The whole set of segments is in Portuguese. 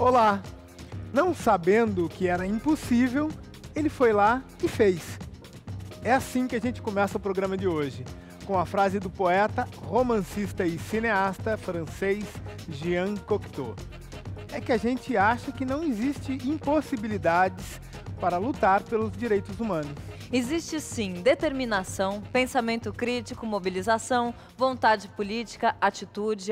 Olá! Não sabendo que era impossível, ele foi lá e fez. É assim que a gente começa o programa de hoje, com a frase do poeta, romancista e cineasta francês Jean Cocteau. É que a gente acha que não existe impossibilidades para lutar pelos direitos humanos. Existe sim determinação, pensamento crítico, mobilização, vontade política, atitude,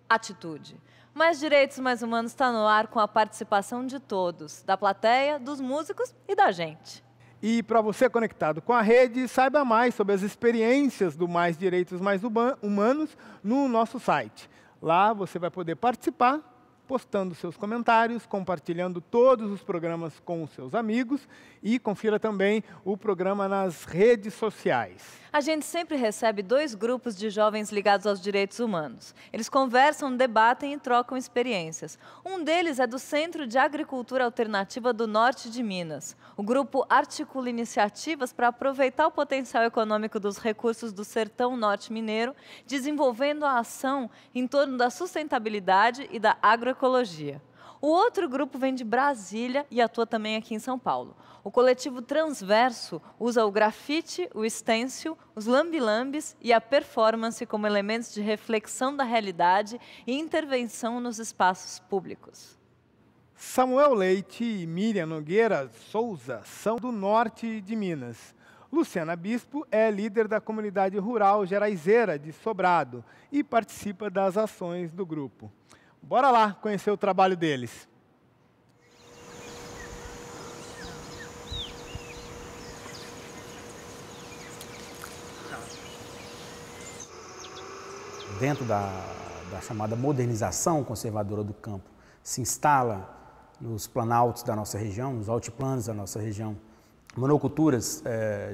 atitude. Mas Direitos Mais Humanos está no ar com a participação de todos, da plateia, dos músicos e da gente. E para você conectado com a rede, saiba mais sobre as experiências do Mais Direitos Mais Humanos no nosso site. Lá você vai poder participar, postando seus comentários, compartilhando todos os programas com os seus amigos e confira também o programa nas redes sociais. A gente sempre recebe 2 grupos de jovens ligados aos direitos humanos. Eles conversam, debatem e trocam experiências. Um deles é do Centro de Agricultura Alternativa do Norte de Minas. O grupo articula iniciativas para aproveitar o potencial econômico dos recursos do sertão norte mineiro, desenvolvendo a ação em torno da sustentabilidade e da agroecologia. O outro grupo vem de Brasília e atua também aqui em São Paulo. O coletivo Transverso usa o grafite, o stencil, os lambi-lambis e a performance como elementos de reflexão da realidade e intervenção nos espaços públicos. Samuel Leite e Miriam Nogueira Souza são do norte de Minas. Luciana Bispo é líder da comunidade rural geraizeira de Sobrado e participa das ações do grupo. Bora lá conhecer o trabalho deles. Dentro da chamada modernização conservadora do campo, se instala nos planaltos da nossa região, nos altiplanos da nossa região, monoculturas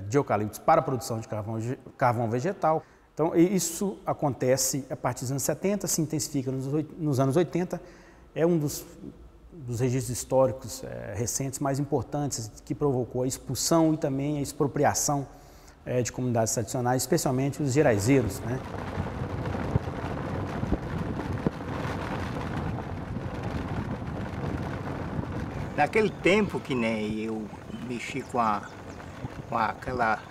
de eucaliptos para a produção de carvão vegetal. Então, isso acontece a partir dos anos 70, se intensifica nos anos 80, é um dos registros históricos recentes mais importantes que provocou a expulsão e também a expropriação de comunidades tradicionais, especialmente os geraizeiros, né? Naquele tempo que nem eu mexi com aquela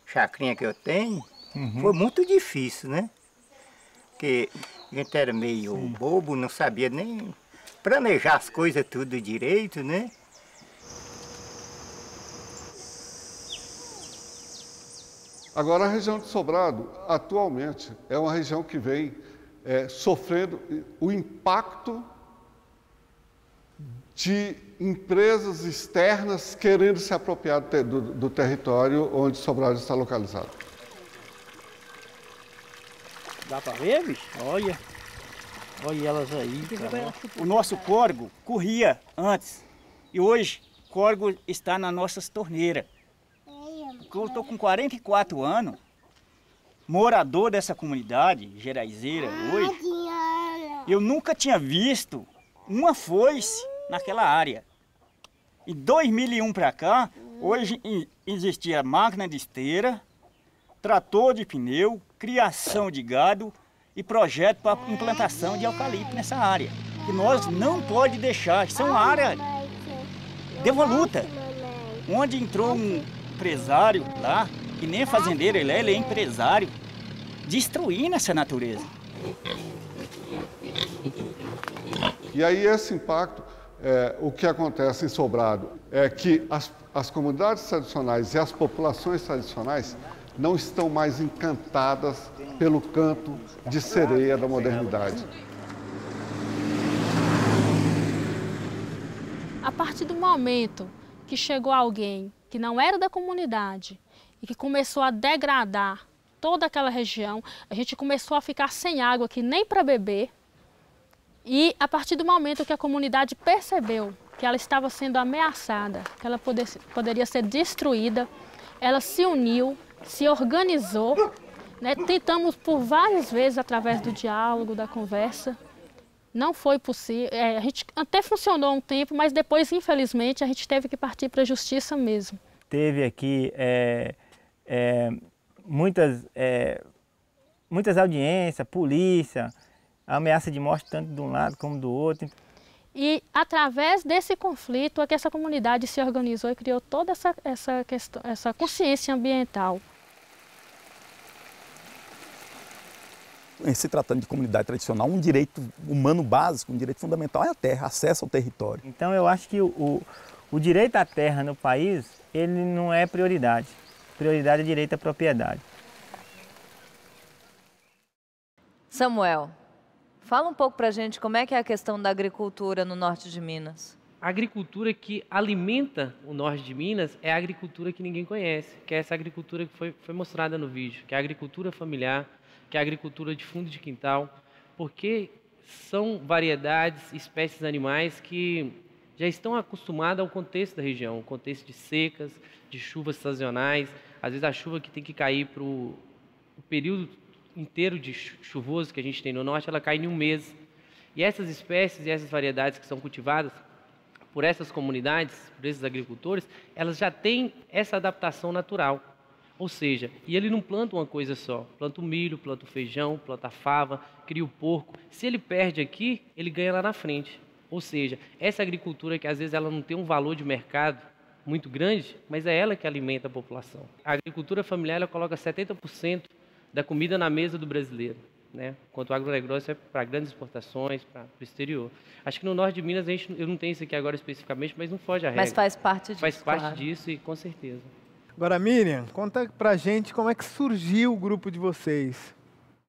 chacrinha que eu tenho, foi muito difícil, né? Porque a gente era meio bobo, não sabia nem planejar as coisas tudo direito, né? Agora, a região de Sobrado, atualmente, é uma região que vem sofrendo o impacto de empresas externas querendo se apropriar do território onde Sobrado está localizado. Dá para ver, bicho? Olha elas aí. O nosso córrego corria antes e hoje o córrego está nas nossas torneiras. Eu estou com 44 anos, morador dessa comunidade geraizeira hoje. Eu nunca tinha visto uma foice naquela área. Em 2001 para cá, hoje existia máquina de esteira, trator de pneu, criação de gado e projeto para implantação de eucalipto nessa área. Que nós não pode deixar, isso é uma área devoluta, onde entrou um empresário lá, que nem é fazendeiro, ele é empresário, destruindo essa natureza. E aí esse impacto, o que acontece em Sobrado é que as comunidades tradicionais e as populações tradicionais não estão mais encantadas pelo canto de sereia da modernidade. A partir do momento que chegou alguém que não era da comunidade e que começou a degradar toda aquela região, a gente começou a ficar sem água que nem para beber. E a partir do momento que a comunidade percebeu que ela estava sendo ameaçada, que ela poderia ser destruída, ela se uniu, se organizou, né? Tentamos por várias vezes, através do diálogo, da conversa. Não foi possível, a gente até funcionou um tempo, mas depois, infelizmente, a gente teve que partir para a justiça mesmo. Teve aqui muitas audiências, polícia, ameaça de morte tanto de um lado como do outro. E através desse conflito é que essa comunidade se organizou e criou toda essa consciência ambiental. Em se tratando de comunidade tradicional, um direito humano básico, um direito fundamental é a terra, acesso ao território. Então eu acho que o direito à terra no país, ele não é prioridade. Prioridade é direito à propriedade. Samuel, fala um pouco para a gente como é que é a questão da agricultura no norte de Minas. A agricultura que alimenta o norte de Minas é a agricultura que ninguém conhece, que é essa agricultura que foi mostrada no vídeo, que é a agricultura familiar, que é a agricultura de fundo de quintal, porque são variedades, espécies animais que já estão acostumadas ao contexto da região, o contexto de secas, de chuvas sazonais, às vezes a chuva que tem que cair para o período inteiro de chuvoso que a gente tem no norte, ela cai em um mês. E essas espécies e essas variedades que são cultivadas por essas comunidades, por esses agricultores, elas já têm essa adaptação natural. Ou seja, e ele não planta uma coisa só, planta o milho, planta o feijão, planta a fava, cria o porco. Se ele perde aqui, ele ganha lá na frente. Ou seja, essa agricultura que às vezes ela não tem um valor de mercado muito grande, mas é ela que alimenta a população. A agricultura familiar ela coloca 70% da comida na mesa do brasileiro, né? Enquanto o agronegócio é para grandes exportações, para o exterior. Acho que no norte de Minas, eu não tenho isso aqui agora especificamente, mas não foge a regra. Mas faz parte disso. Faz parte claro. disso e com certeza. Agora, Miriam, conta pra gente como é que surgiu o grupo de vocês.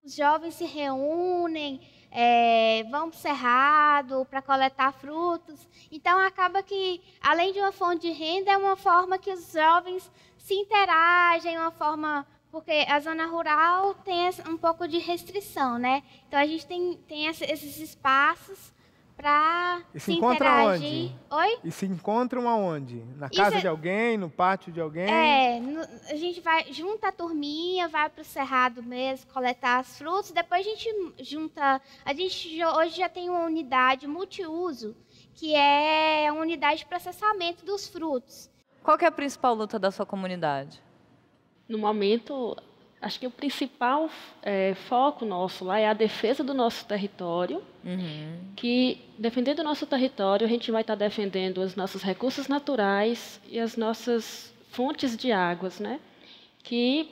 Os jovens se reúnem, vão para o cerrado para coletar frutos. Então, acaba que, além de uma fonte de renda, é uma forma que os jovens se interagem, uma forma... Porque a zona rural tem um pouco de restrição, né? Então, a gente tem esses espaços para se interagir. Onde? Oi? E se encontram aonde? Na casa de alguém, no pátio de alguém? A gente junta a turminha, vai para o cerrado mesmo, coletar as frutas, depois a gente junta... A gente hoje já tem uma unidade multiuso, que é a unidade de processamento dos frutos. Qual que é a principal luta da sua comunidade? No momento, acho que o principal foco nosso lá é a defesa do nosso território, que, defendendo o nosso território, a gente vai estar defendendo os nossos recursos naturais e as nossas fontes de águas, né? Que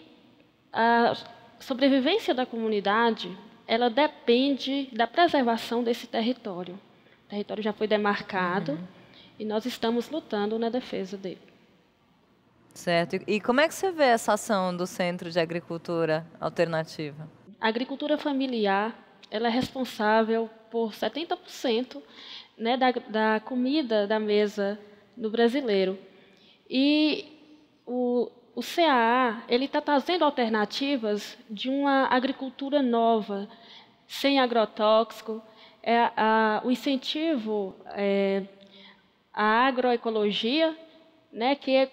a sobrevivência da comunidade, ela depende da preservação desse território. O território já foi demarcado e nós estamos lutando na defesa dele. Certo. E como é que você vê essa ação do Centro de Agricultura Alternativa? A agricultura familiar, ela é responsável por 70%, né, da comida da mesa do brasileiro. E o CAA, ele está trazendo alternativas de uma agricultura nova, sem agrotóxico, o incentivo à agroecologia, né, que é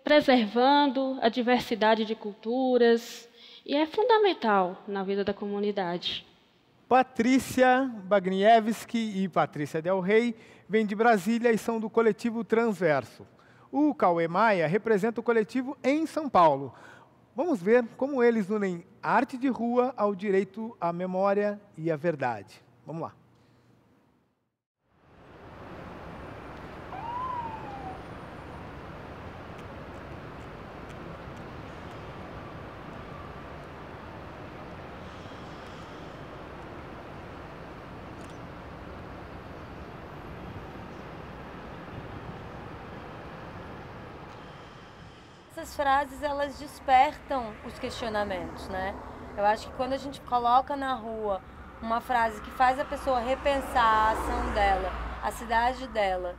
preservando a diversidade de culturas, e é fundamental na vida da comunidade. Patrícia Bagniewski e Patrícia Del Rey vêm de Brasília e são do coletivo Transverso. O Cauê Maia representa o coletivo em São Paulo. Vamos ver como eles unem arte de rua ao direito à memória e à verdade. Vamos lá. Essas frases, elas despertam os questionamentos, né? Eu acho que quando a gente coloca na rua uma frase que faz a pessoa repensar a ação dela, a cidade dela,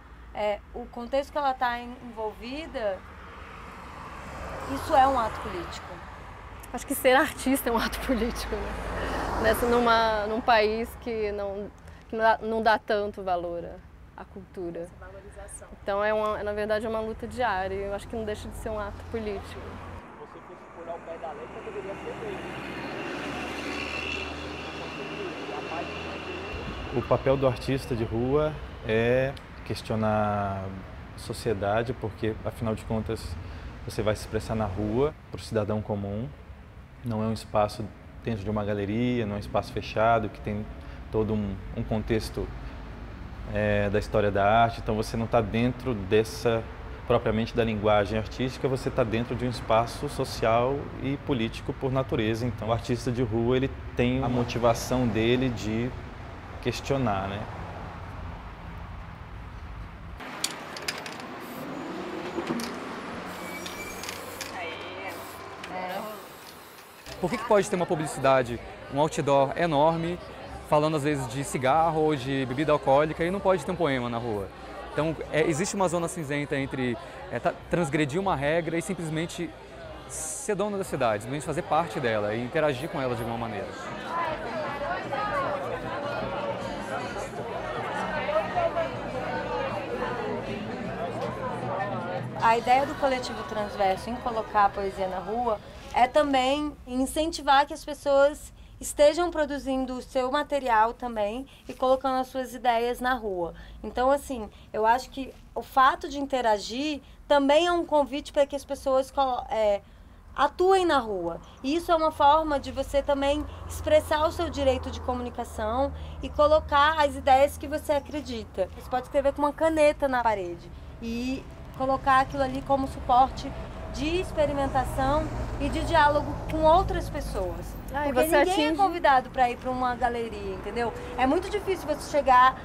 o contexto que ela está envolvida, isso é um ato político. Acho que ser artista é um ato político, né? Num país que não dá tanto valor à cultura. Essa valorização. Então, na verdade, é uma luta diária. Eu acho que não deixa de ser um ato político. Se você fosse furar o pé da letra, deveria ser mesmo. O papel do artista de rua é questionar a sociedade, porque, afinal de contas, você vai se expressar na rua para o cidadão comum. Não é um espaço dentro de uma galeria, não é um espaço fechado, que tem todo um contexto da história da arte, então você não está dentro dessa, propriamente da linguagem artística, você está dentro de um espaço social e político por natureza. Então o artista de rua, ele tem a motivação dele de questionar, né? Por que pode ter uma publicidade, um outdoor enorme, falando às vezes de cigarro ou de bebida alcoólica, e não pode ter um poema na rua? Então, existe uma zona cinzenta entre transgredir uma regra e simplesmente ser dono da cidade, simplesmente fazer parte dela e interagir com ela de alguma maneira. A ideia do coletivo Transverso em colocar a poesia na rua é também incentivar que as pessoas estejam produzindo o seu material também e colocando as suas ideias na rua. Então, assim, eu acho que o fato de interagir também é um convite para que as pessoas atuem na rua. E isso é uma forma de você também expressar o seu direito de comunicação e colocar as ideias que você acredita. Você pode escrever com uma caneta na parede e colocar aquilo ali como suporte de experimentação e de diálogo com outras pessoas. Porque ninguém é convidado para ir para uma galeria, entendeu? É muito difícil você chegar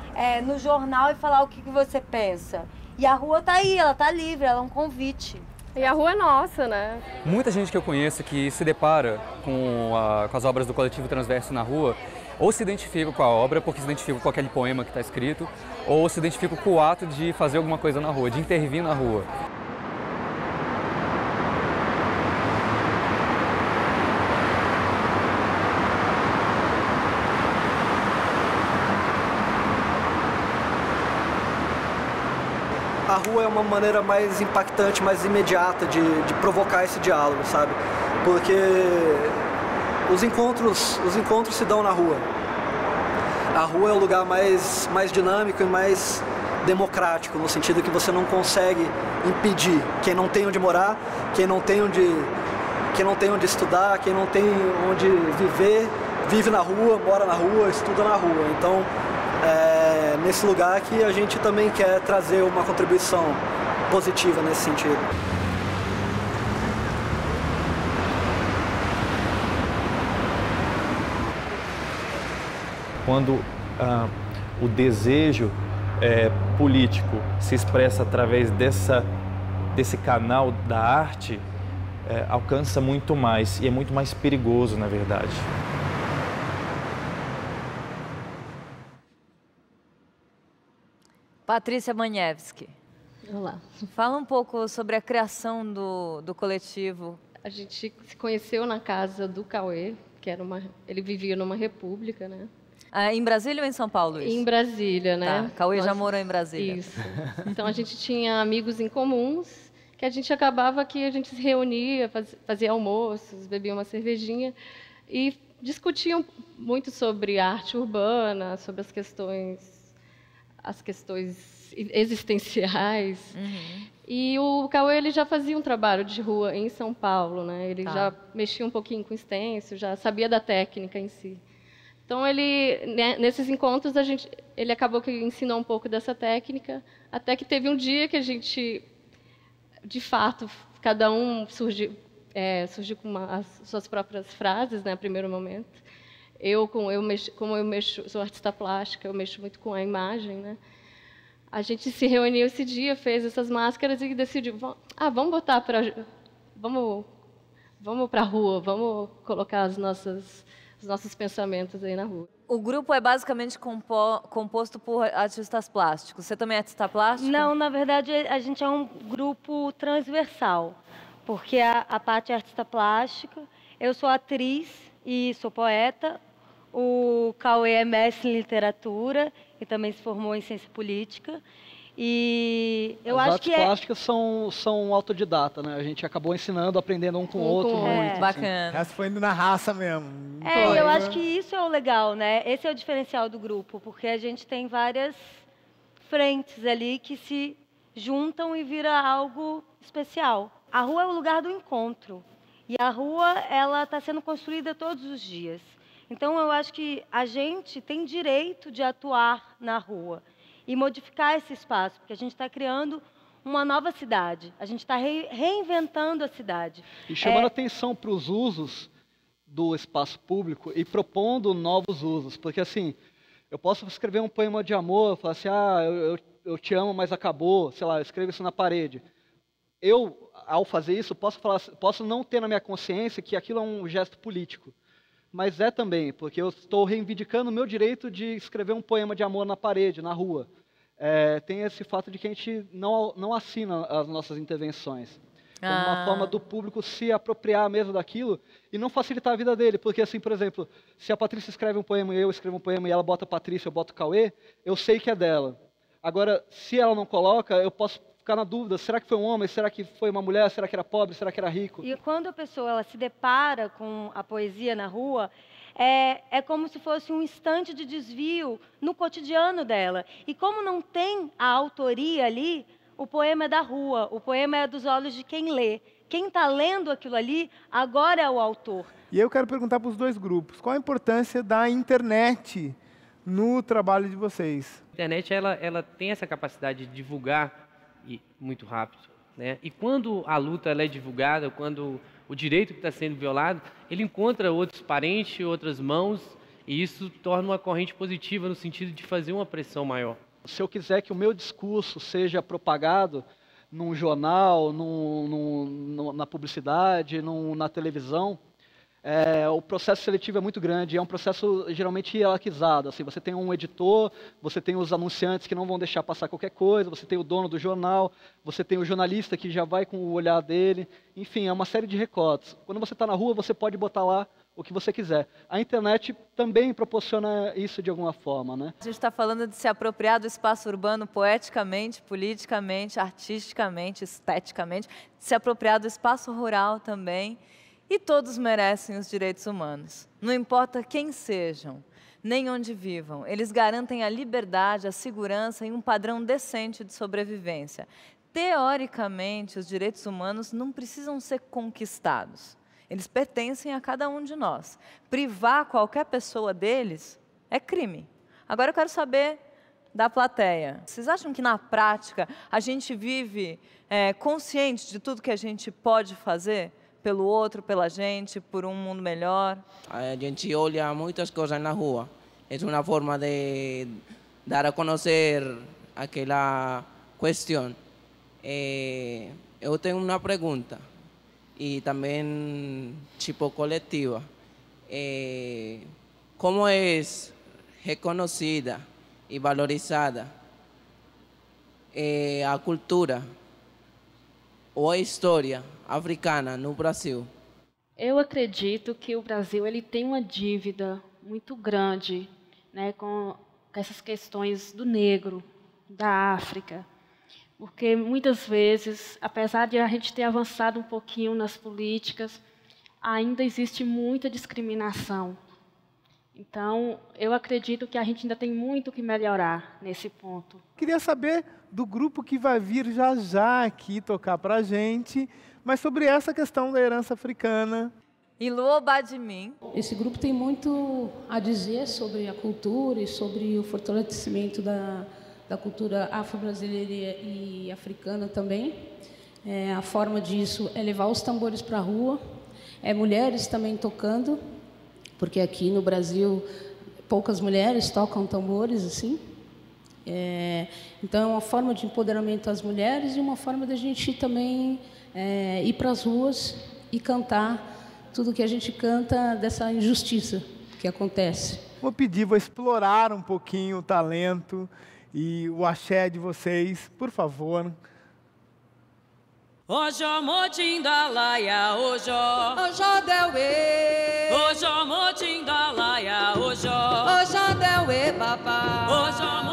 no jornal e falar o que você pensa. E a rua tá aí, ela tá livre, ela é um convite. E a rua é nossa, né? Muita gente que eu conheço que se depara com as obras do Coletivo Transverso na rua, ou se identifica com a obra, porque se identifica com aquele poema que está escrito, ou se identifica com o ato de fazer alguma coisa na rua, de intervir na rua. A rua é uma maneira mais impactante, mais imediata de provocar esse diálogo, sabe? Porque os encontros se dão na rua. A rua é o lugar mais dinâmico e mais democrático, no sentido que você não consegue impedir quem não tem onde morar, quem não tem onde estudar, quem não tem onde viver, vive na rua, mora na rua, estuda na rua. Então, é nesse lugar que a gente também quer trazer uma contribuição positiva nesse sentido. Quando o desejo político se expressa através desse canal da arte, alcança muito mais e é muito mais perigoso, na verdade. Patrícia Maniewski. Olá. Fala um pouco sobre a criação do coletivo. A gente se conheceu na casa do Cauê, que era ele vivia numa república, né? Em Brasília ou em São Paulo? Isso? Em Brasília, né? Tá. Cauê já morou em Brasília. Isso. Então a gente tinha amigos em comuns, que a gente acabava que a gente se reunia, fazia almoços, bebia uma cervejinha e discutiam muito sobre arte urbana, sobre as questões existenciais. Uhum. E o Cauê, ele já fazia um trabalho de rua em São Paulo, né? Ele já mexia um pouquinho com stencil, já sabia da técnica em si. Então, nesses encontros, ele acabou que ensinou um pouco dessa técnica, até que teve um dia que a gente, de fato, cada um surgiu com as suas próprias frases, né, no primeiro momento. Como eu sou artista plástica, eu mexo muito com a imagem, né? A gente se reuniu esse dia, fez essas máscaras e decidiu, vamos botar vamos para a rua, vamos colocar os nossos pensamentos aí na rua. O grupo é basicamente composto por artistas plásticos. Você também é artista plástico? Não, na verdade a gente é um grupo transversal, porque a Paty é artista plástica, eu sou atriz e sou poeta, o Cauê é mestre em literatura e também se formou em ciência política. E eu acho que as artes plásticas são autodidata, né? A gente acabou ensinando, aprendendo um com o outro. Muito, bacana. Essa foi indo na raça mesmo. Eu acho que isso é o legal, né? Esse é o diferencial do grupo, porque a gente tem várias frentes ali que se juntam e vira algo especial. A rua é o lugar do encontro. E a rua, ela está sendo construída todos os dias. Então, eu acho que a gente tem direito de atuar na rua. e modificar esse espaço, porque a gente está criando uma nova cidade, a gente está reinventando a cidade. E chamando atenção para os usos do espaço público e propondo novos usos, porque assim, eu posso escrever um poema de amor, falar assim, eu te amo, mas acabou, sei lá, eu escrevo isso na parede. Eu, ao fazer isso, posso não ter na minha consciência que aquilo é um gesto político, mas é também, porque eu estou reivindicando o meu direito de escrever um poema de amor na parede, na rua. Tem esse fato de que a gente não assina as nossas intervenções. Como uma forma do público se apropriar mesmo daquilo e não facilitar a vida dele. Porque, assim, por exemplo, se a Patrícia escreve um poema e eu escrevo um poema e ela bota Patrícia, eu boto Cauê, eu sei que é dela. Agora, se ela não coloca, eu posso ficar na dúvida, será que foi um homem, será que foi uma mulher, será que era pobre, será que era rico? E quando a pessoa ela se depara com a poesia na rua, é como se fosse um instante de desvio no cotidiano dela. E como não tem a autoria ali, o poema é da rua, o poema é dos olhos de quem lê. Quem está lendo aquilo ali, agora é o autor. E eu quero perguntar para os dois grupos, qual a importância da internet no trabalho de vocês? A internet ela tem essa capacidade de divulgar muito rápido, né? E quando a luta ela é divulgada, quando o direito que está sendo violado, ele encontra outros parentes, outras mãos, e isso torna uma corrente positiva no sentido de fazer uma pressão maior. Se eu quiser que o meu discurso seja propagado num jornal, na publicidade, na televisão, o processo seletivo é muito grande, é um processo geralmente hierarquizado. Assim, você tem um editor, você tem os anunciantes que não vão deixar passar qualquer coisa, você tem o dono do jornal, você tem o jornalista que já vai com o olhar dele. Enfim, é uma série de recortes. Quando você está na rua, você pode botar lá o que você quiser. A internet também proporciona isso de alguma forma, né? A gente está falando de se apropriar do espaço urbano poeticamente, politicamente, artisticamente, esteticamente, se apropriar do espaço rural também. E todos merecem os direitos humanos. Não importa quem sejam, nem onde vivam. Eles garantem a liberdade, a segurança e um padrão decente de sobrevivência. Teoricamente, os direitos humanos não precisam ser conquistados. Eles pertencem a cada um de nós. Privar qualquer pessoa deles é crime. Agora eu quero saber da plateia. Vocês acham que na prática a gente vive consciente de tudo que a gente pode fazer pelo outro, pela gente, por um mundo melhor? A gente olha muitas coisas na rua. É uma forma de dar a conhecer aquela questão. Eu tenho uma pergunta. E também tipo coletiva. Como é reconhecida e valorizada a cultura ou a história africana no Brasil? Eu acredito que o Brasil ele tem uma dívida muito grande, né, com essas questões do negro, da África. Porque muitas vezes, apesar de a gente ter avançado um pouquinho nas políticas, ainda existe muita discriminação. Então, eu acredito que a gente ainda tem muito que melhorar nesse ponto. Queria saber do grupo que vai vir já já aqui tocar para a gente, mas sobre essa questão da herança africana. Ilu Badmin. Esse grupo tem muito a dizer sobre a cultura e sobre o fortalecimento da cultura afro-brasileira e africana também. A forma disso é levar os tambores para a rua, mulheres também tocando, porque aqui no Brasil poucas mulheres tocam tambores assim. Então é uma forma de empoderamento às mulheres e uma forma da gente também ir para as ruas e cantar tudo que a gente canta dessa injustiça que acontece. Vou explorar um pouquinho o talento e o axé de vocês, por favor. Ojo motindalaia, ojo, ojo delwe, ojo motindalaia, ojo, ojo delwe, papa, ojo